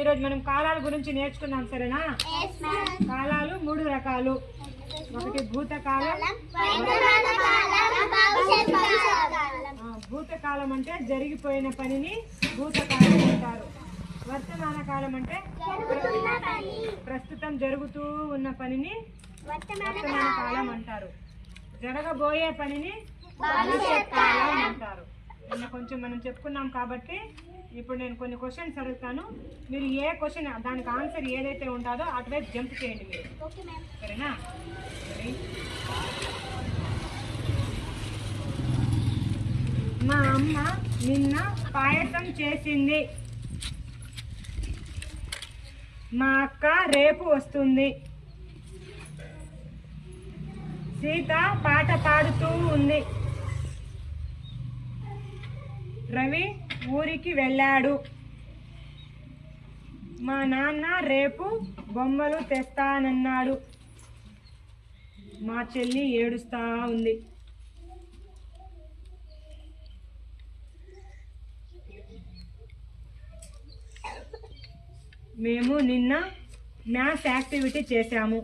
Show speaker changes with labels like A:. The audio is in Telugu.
A: ఈరోజు మనం కాలాల గురించి నేర్చుకున్నాం, సరేనా? కాలాలు 3 రకాలు. ఒకటి భూతకాలం. భూతకాలం అంటే జరిగిపోయిన పనిని భూతకాలం అంటారు. వర్తమాన కాలం అంటే ప్రస్తుతం జరుగుతూ ఉన్న పనిని వర్తమాన కాలం అంటారు. జరగబోయే పనిని భవిష్యత్ కాలం అంటారు. నిన్న కొంచెం మనం చెప్పుకున్నాం కాబట్టి ఇప్పుడు నేను కొన్ని క్వశ్చన్స్ అడుగుతాను. మీరు ఏ క్వశ్చన్ దానికి ఆన్సర్ ఏదైతే ఉంటుందో అటువైపు జంప్ చేయండి మీరు, సరేనా? మా అమ్మ నిన్న పాయసం చేసింది. మా అక్క రేపు వస్తుంది. సీత పాట పాడుతూ ఉంది. రవి ఊరికి వెళ్ళాడు. మా నాన్న రేపు బొమ్మలు తెస్తానన్నాడు. మా చెల్లి ఏడుస్తా ఉంది. మేము నిన్న మ్యాథ్స్ యాక్టివిటీ చేశాము.